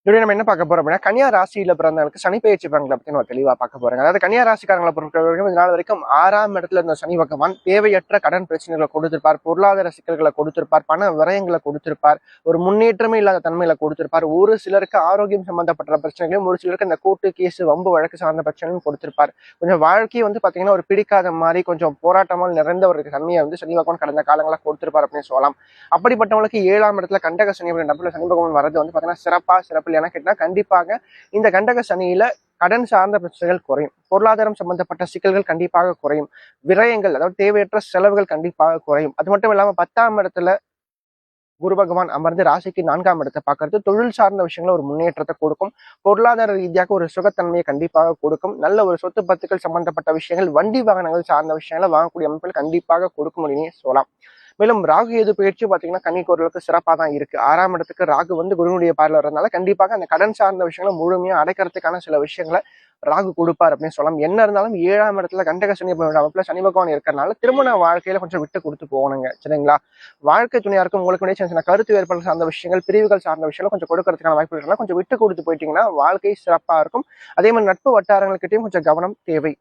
இப்படி நம்ம என்ன பார்க்க போறோம் அப்படின்னா, கன்னியா ராசியில பிறந்தவங்களுக்கு சனி பயிற்சி பலன்களை பத்தி நம்ம தெளிவா பார்க்க போறோங்க. அதாவது கன்னியா ராசிக்காரங்களை பொறுத்த வரைக்கும் இந்த நாள் வரைக்கும் 6ஆம் இடத்துல இருந்த சனி பகவான் தேவையற்ற கடன் பிரச்சனைகளை கொடுத்திருப்பார், பொருளாதார சிக்கல்களை கொடுத்திருப்பார், பண விரயங்களை கொடுத்திருப்பார், ஒரு முன்னேற்றமே இல்லாத தன்மையில கொடுத்திருப்பார். ஒரு சிலருக்கு ஆரோக்கியம் சம்பந்தப்பட்ட பிரச்சனைகளையும், ஒரு சிலருக்கு இந்த கோர்ட்டு கேஸ் வம்பு வழக்கு சார்ந்த பிரச்சனையும் கொடுத்திருப்பார். கொஞ்சம் வாழ்க்கையை பாத்தீங்கன்னா ஒரு பிடிக்காத மாதிரி கொஞ்சம் போராட்டமால் நிறைந்த ஒரு தன்மையை சனி பகவான் கடந்த காலங்களா கொடுத்திருப்பார் அப்படின்னு சொல்லலாம். அப்படிப்பட்டவங்களுக்கு 7ஆம் இடத்துல கண்டக சனி அப்படின்ற சனி பகவான் வரது பாத்தீங்கன்னா சிறப்பு என கேட்டா கண்டிப்பாக இந்த கண்டக சனியில கடன் சார்ந்த பிரச்சனைகள் குறையும், பொருளாதாரம் சம்பந்தப்பட்ட சிக்கல்கள் கண்டிப்பாக குறையும், விரயங்கள் அதாவது தேவையற்ற செலவுகள் கண்டிப்பாக குறையும். அது மட்டும் இல்லாம 10ஆம் இடத்துல குரு பகவான் அமர்ந்து ராசிக்கு 4ஆம் இடத்தை பார்க்கறது தொழில் சார்ந்த விஷயங்கள ஒரு முன்னேற்றத்தை கொடுக்கும், பொருளாதார ரீதியாக ஒரு சுகத்தன்மையை கண்டிப்பாக கொடுக்கும், நல்ல ஒரு சொத்து பத்துக்கள் சம்பந்தப்பட்ட விஷயங்கள், வண்டி வாகனங்கள் சார்ந்த விஷயங்களை வாங்கக்கூடிய அமைப்புகள் கண்டிப்பாக கொடுக்கும் அப்படின்னு சொல்லலாம். மேலும் ராகு எது பயிற்சி பாத்தீங்கன்னா கன்னிக்கு ஓரளவுக்கு சிறப்பா தான் இருக்கு. 6ஆம் இடத்துக்கு ராகு குருனுடைய பார்வை வரதுனால கண்டிப்பாக அந்த கடன் சார்ந்த விஷயங்களை முழுமையா அடைக்கிறதுக்கான சில விஷயங்களை ராகு கொடுப்பார் அப்படின்னு சொல்லலாம். என்ன இருந்தாலும் 7ஆம் இடத்துல கண்டக சனி அமைப்புல சனி பகவான் இருக்கிறதுனால திருமண வாழ்க்கையில கொஞ்சம் விட்டு கொடுத்து போகணுங்க, சரிங்களா? வாழ்க்கை துணையா இருக்கும் உங்களுக்கு சின்ன சின்ன கருத்து வேறுபாடு சார்ந்த விஷயங்கள், பிரிவுகள் சார்ந்த விஷயங்கள் கொஞ்சம் கொடுக்கறதுக்கான வாய்ப்புகள் கொஞ்சம் விட்டு கொடுத்து போயிட்டீங்கன்னா வாழ்க்கை சிறப்பா இருக்கும். அதே மாதிரி நட்பு வட்டாரங்கள்கிட்டயும் கொஞ்சம் கவனம் தேவை.